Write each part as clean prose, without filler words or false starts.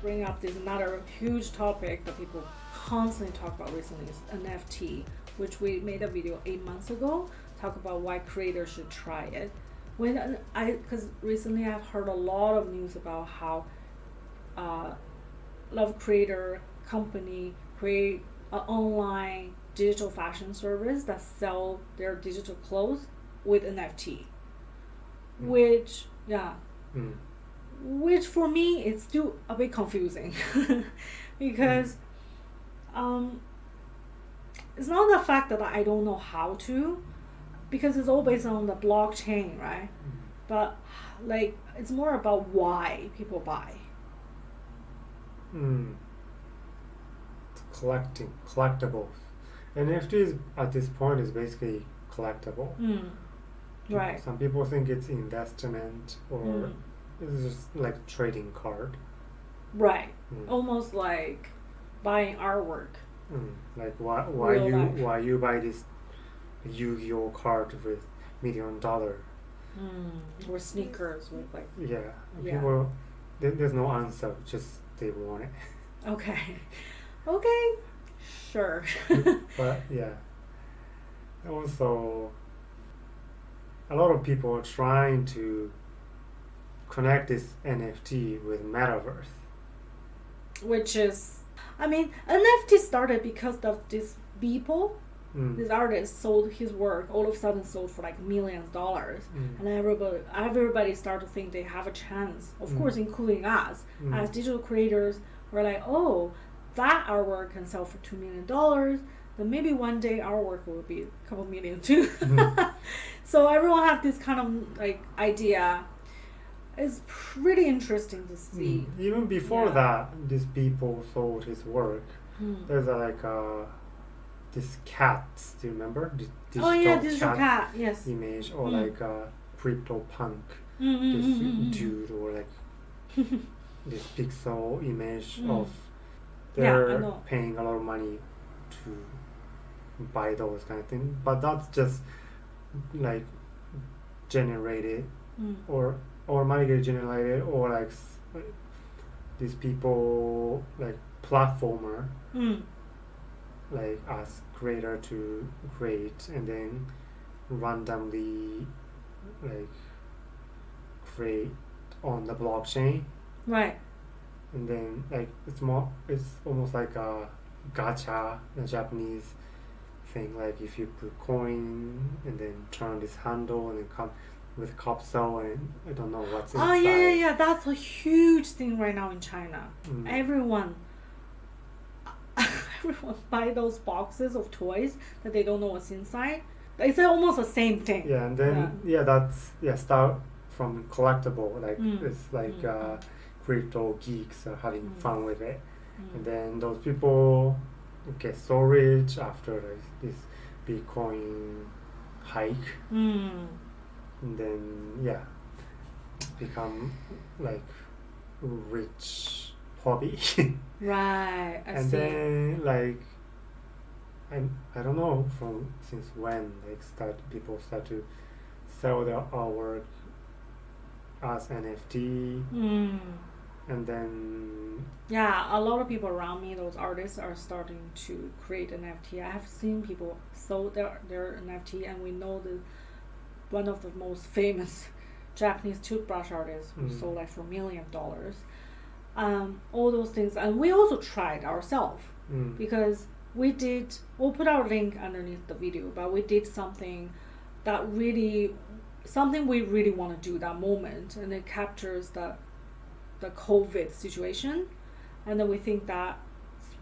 bring up this another huge topic that people constantly talk about recently is NFT, which we made a video 8 months ago, talk about why creators should try it. Because recently I've heard a lot of news about how a lot of creator company create an online digital fashion service that sell their digital clothes with NFT, which for me it's still a bit confusing because it's not the fact that I don't know how to, because it's all based on the blockchain, right? But like it's more about why people buy. Collectibles. NFTs at this point is basically collectible. Right. Some people think it's investment or it's just like trading card. Right. Almost like buying artwork. Like why you buy this Yu-Gi-Oh card with $1 million? Or sneakers with like. Yeah. People, there's no answer. Just they want it. Okay. Sure. But yeah. Also, a lot of people are trying to connect this NFT with Metaverse. Which is, I mean, NFT started because of this people. This artist sold his work, all of a sudden sold for like millions of dollars, and everybody started to think they have a chance. Of course, including us as digital creators. We're like, oh, that artwork can sell for $2 million. Then maybe one day our work will be a couple million too. So everyone have this kind of like idea. It's pretty interesting to see. Even before that, these people sold his work. There's this cat. Do you remember? Digital cat. Yes. Image or like a crypto punk. This dude or like this pixel image of. They're paying a lot of money to buy those kind of things, but that's just like generated or money get generated or like these people like platformer like ask creator to create and then randomly like create on the blockchain, right? And then like it's almost like a gacha, a Japanese thing. Like if you put coin and then turn this handle and then come with capsule and I don't know what's inside. Oh yeah. That's a huge thing right now in China. Everyone buy those boxes of toys that they don't know what's inside. It's almost the same thing. Yeah, and then that's start from collectible. Like it's like. Crypto geeks are having fun with it, and then those people get so rich after like, this Bitcoin hike, and then become like rich hobby. Right. And then like I don't know since when people start to sell their artwork as NFT. And then a lot of people around me, those artists, are starting to create NFT. I have seen people sold their NFT, and we know that one of the most famous Japanese toothbrush artists who sold like for $1 million. All those things, and we also tried ourselves because we'll put our link underneath the video, but we did something we really want to do that moment, and it captures the COVID situation, and then we think that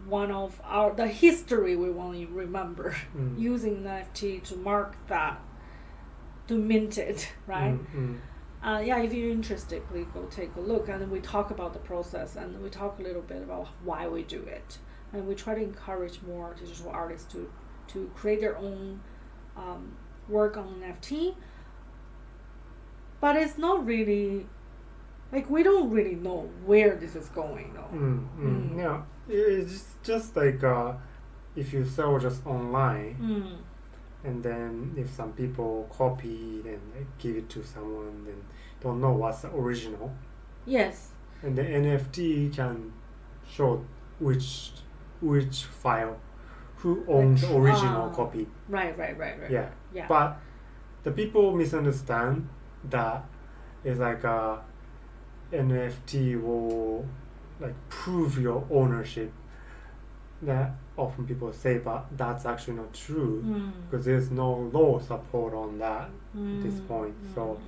one of the history we want to remember using NFT to mark that, to mint it, right? If you're interested, please go take a look, and then we talk about the process, and we talk a little bit about why we do it, and we try to encourage more digital artists to create their own work on NFT. But it's not really like we don't really know where this is going though. Yeah, it's just like if you sell just online, and then if some people copy it and like, give it to someone, then don't know what's the original. Yes. And the NFT can show which file, who owns the original copy. Right. Yeah. But the people misunderstand that it's like a NFT will like prove your ownership. That often people say, but that's actually not true because there's no law support on that at this point. So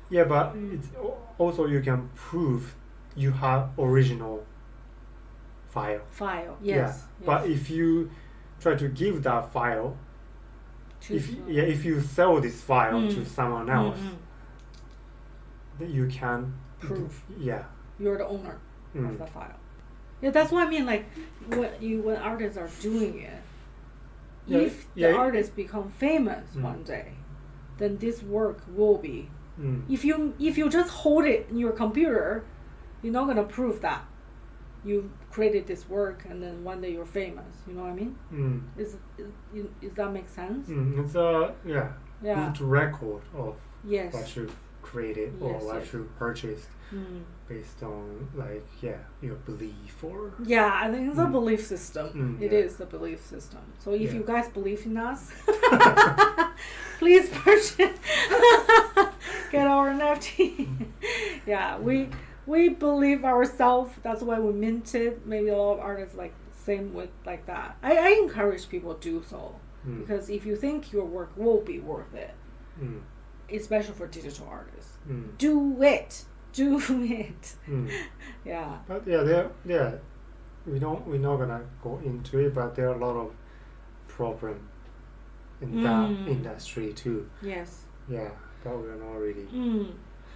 yeah, but it's also you can prove you have original file. Yes. But if you try to give that file, if you sell this file to someone else, then you can prove. Yeah. You're the owner of the file. Yeah, that's what I mean. Like when artists are doing it, if the artist become famous one day, then this work will be. If you just hold it in your computer, you're not gonna prove that you created this work and then one day you're famous. You know what I mean? Is that make sense? It's a good record of what you created or what you purchased based on your belief or I think it's a belief system. It is a belief system. So if you guys believe in us, please purchase get our NFT. we believe ourselves. That's why we minted. Maybe a lot of artists same with like that. I encourage people to do so because if you think your work will be worth it, especially for digital artists, do it. Yeah. But we're not gonna go into it, but there are a lot of problems in that industry too. Yes. Yeah, that we're not really.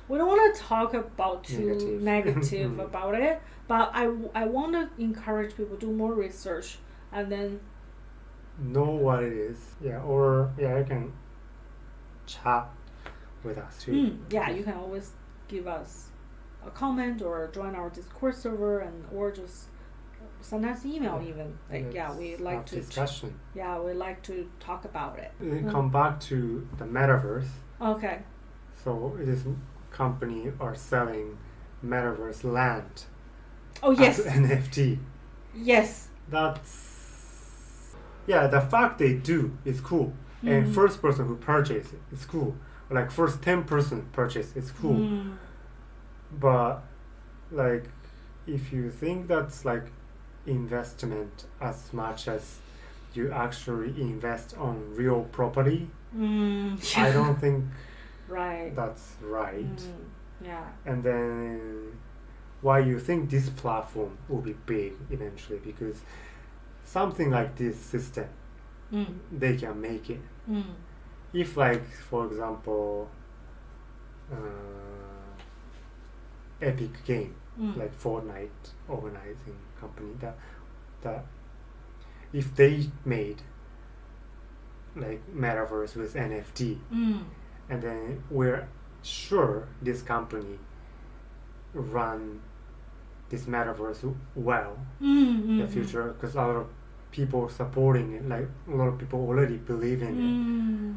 We don't want to talk about too negative about it, but I want to encourage people to do more research and then know what it is. Yeah, or you can chat with us too. You can always give us a comment or join our Discord server or just send us email even. We like to discussion. We like to talk about it. Come back to the Metaverse. Okay. So this company are selling Metaverse land. Oh yes. As NFT. Yes. That's the fact they do is cool. And first person who purchase it, it's cool. Like first 10% purchase, it's cool. But if you think that's investment as much as you actually invest on real property, I don't think that's right. And then why you think this platform will be big eventually, because something like this system, they can make it. If for example Epic game like Fortnite organizing company that if they made Metaverse with NFT and then we're sure this company run this Metaverse well in the future, because a lot of people supporting it, a lot of people already believe in it.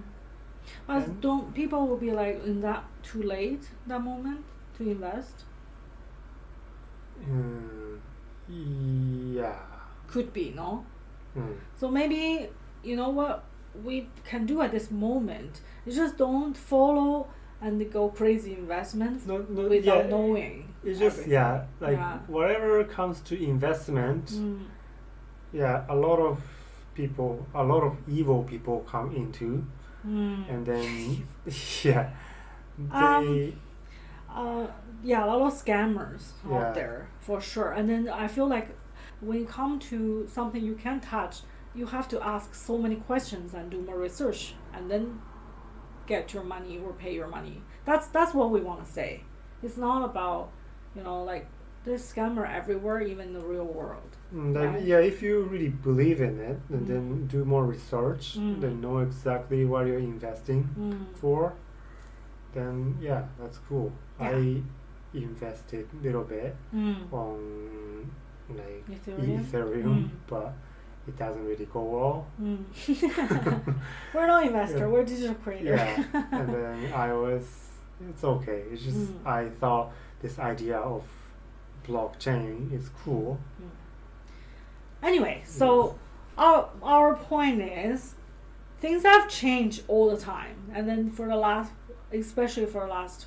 But don't people will be in that too late that moment to invest? Could be, no? So maybe what we can do at this moment is just don't follow and go crazy investments without knowing. It's just whatever comes to investment, a lot of evil people come into, and then they. A lot of scammers out there for sure. And then I feel like when you come to something you can't touch, you have to ask so many questions and do more research and then get your money or pay your money. That's what we want to say. It's not about there's scammer everywhere, even in the real world. If you really believe in it, and then do more research, then know exactly what you're investing for, then that's cool. I invested a little bit on Ethereum, but it doesn't really go well. We're not investor, we're digital creator. And then it's okay. It's just I thought this idea of blockchain is cool. Anyway, so our point is things have changed all the time, and then especially for the last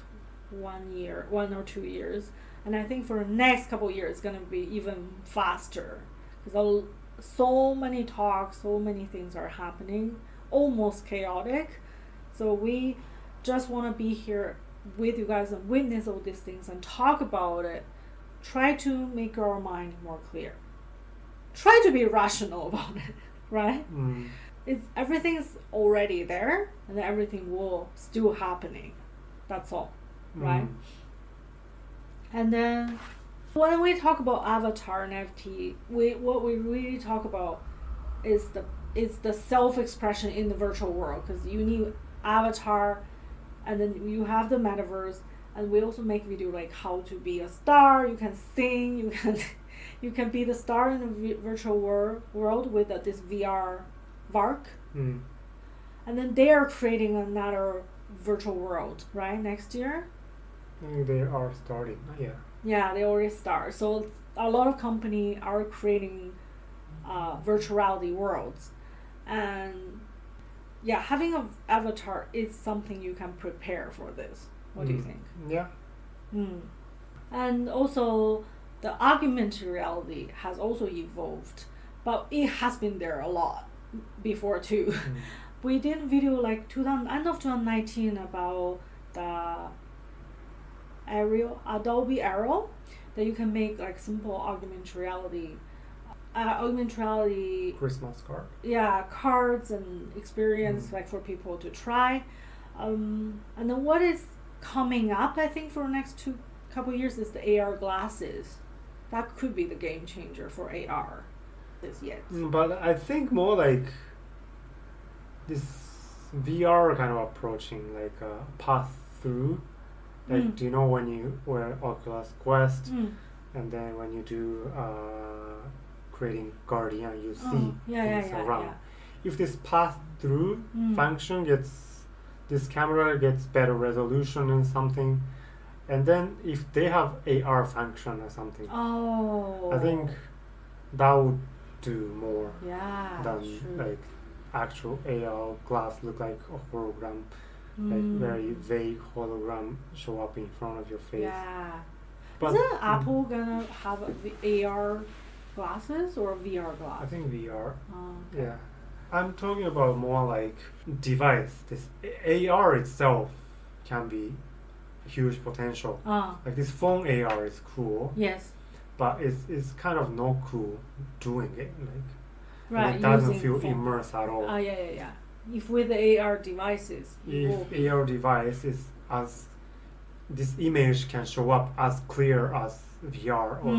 1 or 2 years, and I think for the next couple of years it's going to be even faster because so many talks, so many things are happening, almost chaotic. So we just want to be here with you guys and witness all these things and talk about it. Try to make our mind more clear. Try to be rational about it, right? Everything's already there, and everything will still happening. That's all, right? And then when we talk about avatar NFT, what we really talk about is the self-expression in the virtual world, because you need avatar, and then you have the metaverse, and we also make video like how to be a star. You can sing, you can be the star in the virtual world with this VR VARC. And then they are creating another virtual world, right, next year? I think they are starting, yeah. Yeah, they already start. So a lot of companies are creating virtual reality worlds. And yeah, having an avatar is something you can prepare for this. What do you think? Yeah. And also, the augmented reality has also evolved, but it has been there a lot before too. We did a video like end of 2019 about the Adobe Aero, that you can make like simple augmented reality Christmas card. Yeah, cards and experience like for people to try. And then what is coming up, I think, for the next couple years is the AR glasses. That could be the game changer for AR. But I think more like this VR kind of approaching, like a path through. Like, do you know when you wear Oculus Quest, and then when you do creating Guardian, you see things around. Yeah. If this path through function this camera gets better resolution and something, and then if they have AR function or something, I think that would do more than like actual AR glass look like a hologram, like very vague hologram show up in front of your face. Yeah. But isn't Apple gonna have AR glasses or VR glasses? I think VR. Okay. Yeah. I'm talking about more like device. This AR itself can be huge potential. Like this phone AR is cool. Yes. But it's kind of not cool doing it. Like, right. It doesn't feel immersed at all. Yeah. If with the AR devices. If AR device is as this image can show up as clear as VR or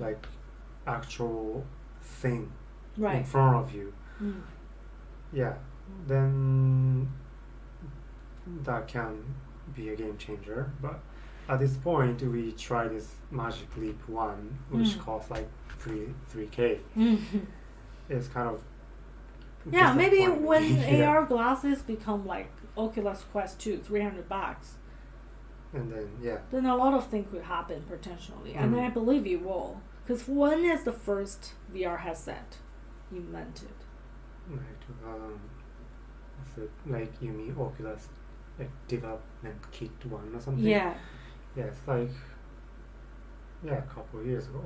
like actual thing in front of you. Yeah, then that can be a game changer. But at this point, we try this Magic Leap 1, which costs like 3K. It's kind of maybe when AR glasses become like Oculus Quest 2, $300. And then then a lot of things could happen potentially, and I believe it will. Because when is the first VR headset invented? Like you mean Oculus development kit 1 or something? Yeah. Yes, like a couple of years ago.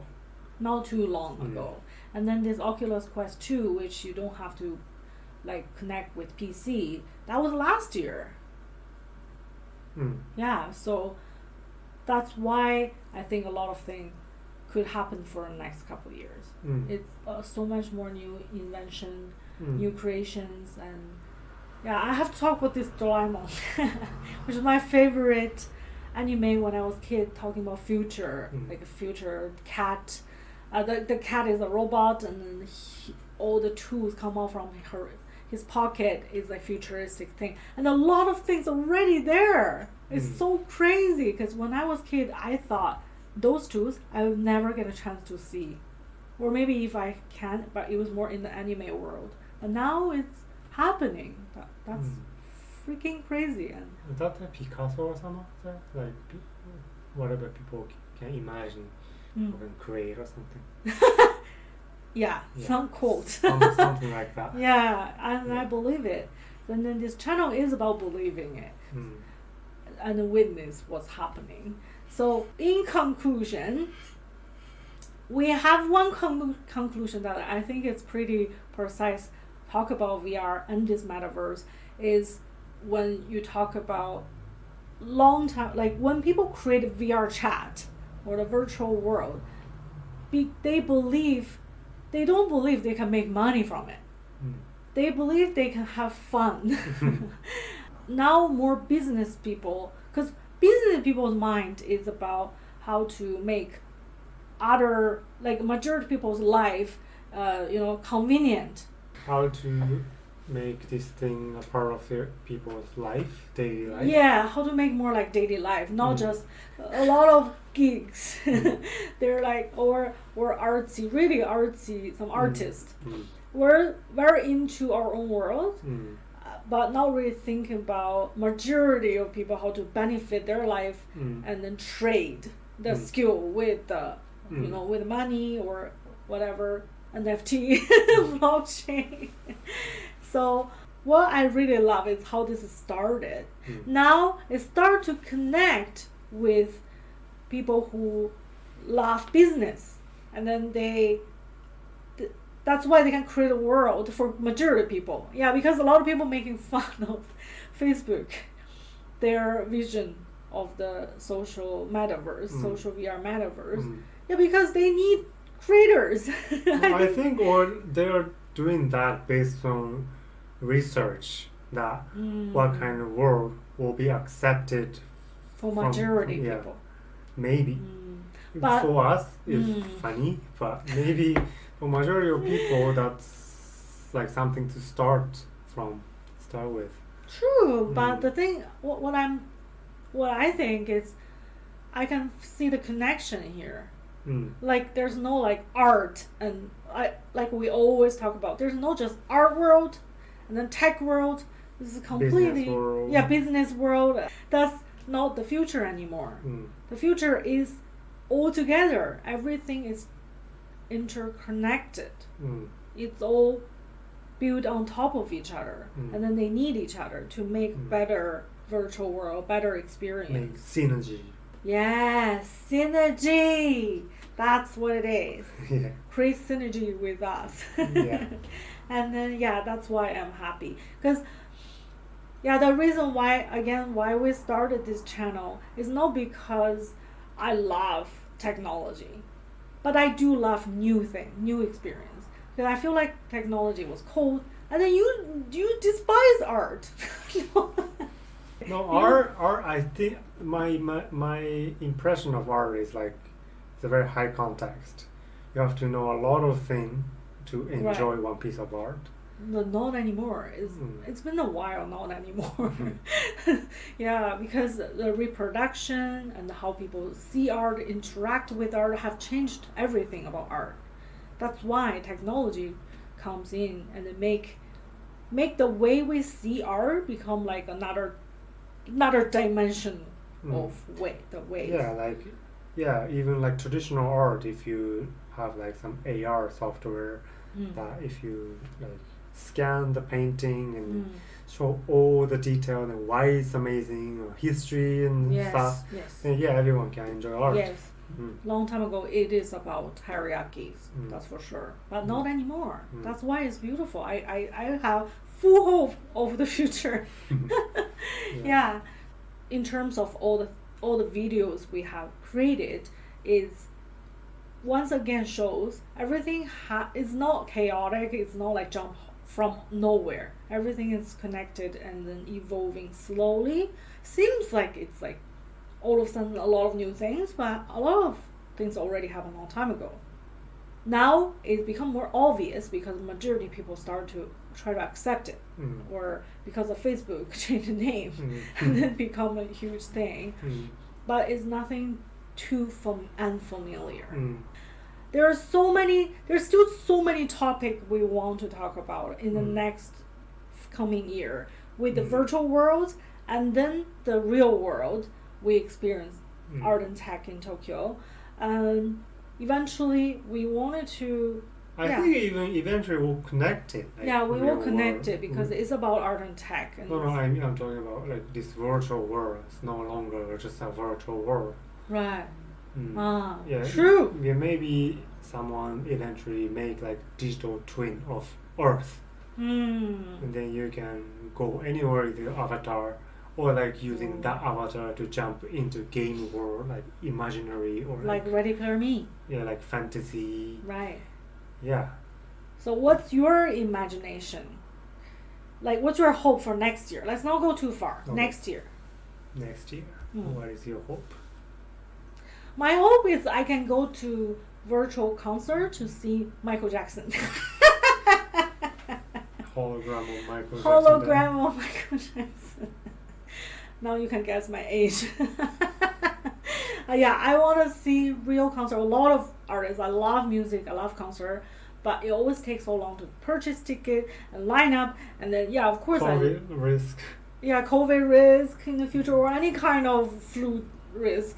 Not too long ago. And then this Oculus Quest 2, which you don't have to like connect with PC, that was last year. Yeah, so that's why I think a lot of things could happen for the next couple of years. It's so much more new invention, new creations, and I have to talk about this Doraemon, which is my favorite anime when I was a kid, talking about future, like a future cat. The cat is a robot, and then all the tools come out from his pocket is a futuristic thing, and a lot of things already there. It's so crazy, because when I was a kid, I thought those tools I would never get a chance to see, or maybe if I can, but it was more in the anime world. But now it's happening. That's freaking crazy. And is that a Picasso or something? Like whatever people can imagine. you can create or something. Yeah, some quote. Something like that. Yeah, and I believe it. And then this channel is about believing it and witness what's happening. So in conclusion, we have one conclusion that I think is pretty precise. Talk about VR and this metaverse is when you talk about long time, like when people create a VR chat or the virtual world, they don't believe they can make money from it. They believe they can have fun. Now more business people, because business people's mind is about how to make other, like majority people's life, convenient. How to make this thing a part of their people's life, daily life. Yeah, how to make more like daily life, not just a lot of gigs. They're like or artsy, really artsy. Some artists. We're very into our own world, but not really thinking about majority of people how to benefit their life and then trade the skill with the with money or whatever NFT blockchain. So what I really love is how this started. Now it started to connect with people who love business, and then that's why they can create a world for majority of people. Yeah, because a lot of people making fun of Facebook, their vision of the social metaverse, social VR metaverse. Yeah, because they need creators. I think they're doing that based on research that what kind of world will be accepted for majority people. Maybe. But for us, it's funny, but maybe for majority of people, that's like something to start with. True, but the thing, what I think is, I can see the connection here. Like there's no like art and like we always talk about. There's no just art world, and then tech world. This is completely business world. That's not the future anymore. The future is all together. Everything is interconnected. It's all built on top of each other, and then they need each other to make better virtual world, better experience. Make synergy. Yes, synergy. That's what it is. Yeah. Create synergy with us. Yeah. And then that's why I'm happy. Because the reason why we started this channel is not because I love technology, but I do love new experience. Because I feel like technology was cold, and then you despise art. No, art. I think my impression of art is like it's a very high context. You have to know a lot of things to enjoy one piece of art. No, not anymore. It's been a while. Not anymore. Yeah, because the reproduction and how people see art, interact with art, have changed everything about art. That's why technology comes in and it make the way we see art become like another dimension of the way. Yeah, even like traditional art, if you have like some AR software that if you like scan the painting and show all the detail and why it's amazing or history and stuff, and everyone can enjoy art. Yes. Long time ago, it is about hierarchies, that's for sure. But not anymore. That's why it's beautiful. I have full hope of the future. Yeah. In terms of all the videos we have created, is once again shows everything is not chaotic. It's not like jump from nowhere. Everything is connected and then evolving slowly. Seems like it's like all of a sudden a lot of new things, but a lot of things already happened a long time ago. Now it's become more obvious because majority of people start to try to accept it, or because of Facebook change the name and then become a huge thing. But it's nothing too unfamiliar. There's still so many topics we want to talk about in the next coming year with the virtual world and then the real world we experience art and tech in Tokyo. eventually we wanted to. I think even eventually we'll connect it. Like we will connect it because it's about art and tech. And I'm talking about like this virtual world. It's no longer just a virtual world. Right. Yeah. True. Yeah, maybe someone eventually make like digital twin of Earth. And then you can go anywhere with your avatar, or like using that avatar to jump into game world, like imaginary or like Ready Player Me. Yeah, like fantasy. Right. Yeah. So what's your imagination? Like what's your hope for next year? Let's not go too far. Okay. Next year. Next year. What is your hope? My hope is I can go to virtual concert to see Michael Jackson. Hologram of Michael Jackson. Hologram of Michael Jackson. Now you can guess my age. Yeah, I want to see real concert. A lot of artists. I love music. I love concert. But it always takes so long to purchase ticket and line up. And then, yeah, of course. COVID risk. Yeah, COVID risk in the future or any kind of flu risk.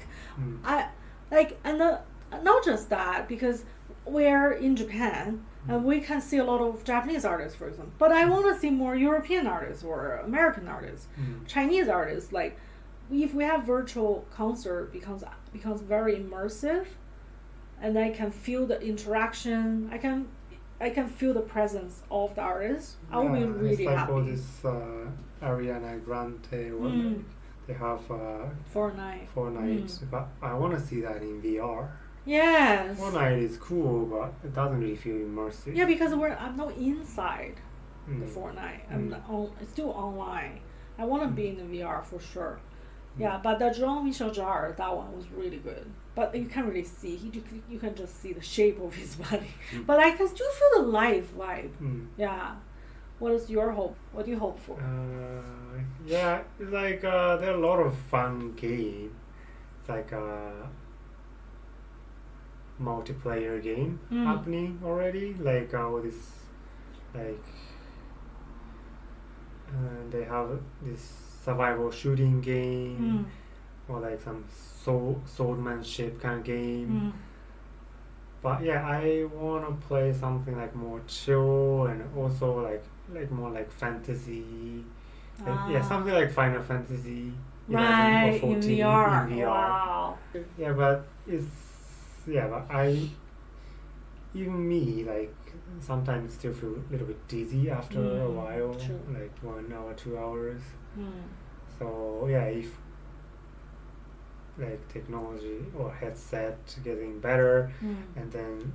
Not just that, because we're in Japan and we can see a lot of Japanese artists, for example. But I want to see more European artists or American artists, Chinese artists. Like, if we have virtual concert, becomes very immersive, and I can feel the interaction. I can feel the presence of the artist. I will be really happy. It's like all this Ariana Grande, like they have Fortnite. But I want to see that in VR. Yes. Fortnite is cool, but it doesn't really feel immersive. Yeah, because I'm not inside the Fortnite. It's still online. I want to be in the VR for sure. Yeah, but the Jean-Michel Jarre, that one was really good. But you can't really see. You can just see the shape of his body. But I can still feel the live vibe. Yeah. What is your hope? What do you hope for? Yeah, it's like there are a lot of fun games. It's like multiplayer game happening already. Like all this, like they have this survival shooting game, or like some swordsmanship kind of game. But yeah, I wanna play something like more chill and also like more like fantasy. Yeah, something like Final Fantasy. Right, 14 in VR. In VR. Wow. Yeah, but even me, like sometimes still feel a little bit dizzy after a while. True. Like 1 hour, 2 hours. So yeah, if like technology or headset getting better, and then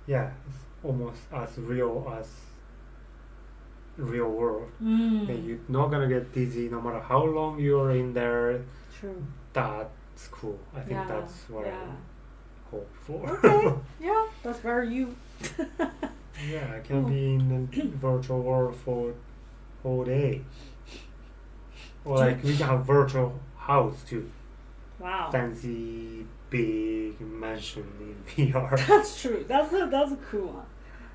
yeah, it's almost as real as real world. Then you're not gonna get dizzy no matter how long you're in there. True. That's cool. I think that's what I hope for. Okay. Yeah, that's very you. Yeah, I can be in the virtual world for whole day. Or like we can have virtual house too. Wow. Fancy big mansion in VR. That's true. That's a cool one.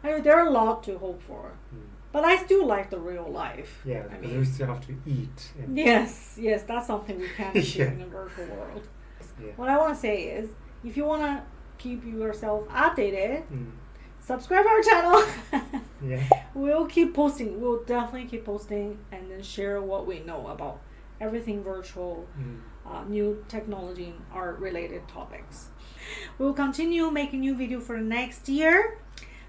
I mean, there are a lot to hope for. But I still like the real life. Yeah, because we still have to eat. Yes, that's something we can't do in the virtual world. Yeah. What I want to say is, if you want to keep yourself updated, subscribe our channel. We'll keep posting. We'll definitely keep posting and then share what we know about everything virtual, new technology and art related topics. We'll continue making new videos for next year.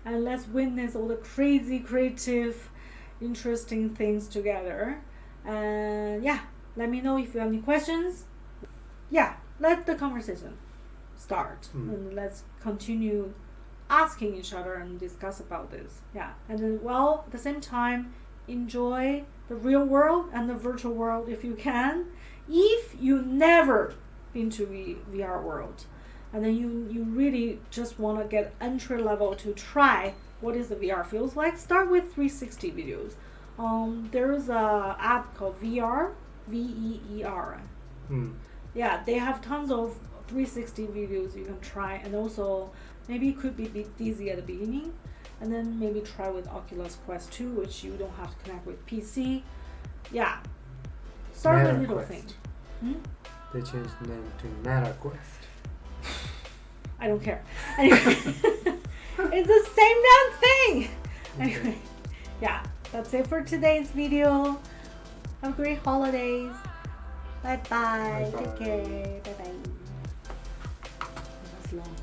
And let's witness all the crazy, creative, interesting things together. And yeah, let me know if you have any questions. Yeah, let the conversation start. And let's continue asking each other and discuss about this. Yeah, and then at the same time, enjoy the real world and the virtual world if you can. If you never been to the VR world, and then you really just want to get entry level to try what is the VR feels like, start with 360 videos. There's a app called VR, VEER. Yeah, they have tons of 360 videos you can try, and also maybe it could be a bit dizzy at the beginning, and then maybe try with Oculus Quest 2, which you don't have to connect with PC. Yeah, start with little things. They changed the name to MetaQuest. I I don't care. Anyway, it's the same damn thing. Anyway, yeah, that's it for today's video. Have great holidays. Bye bye. Take care. Bye bye. That's long.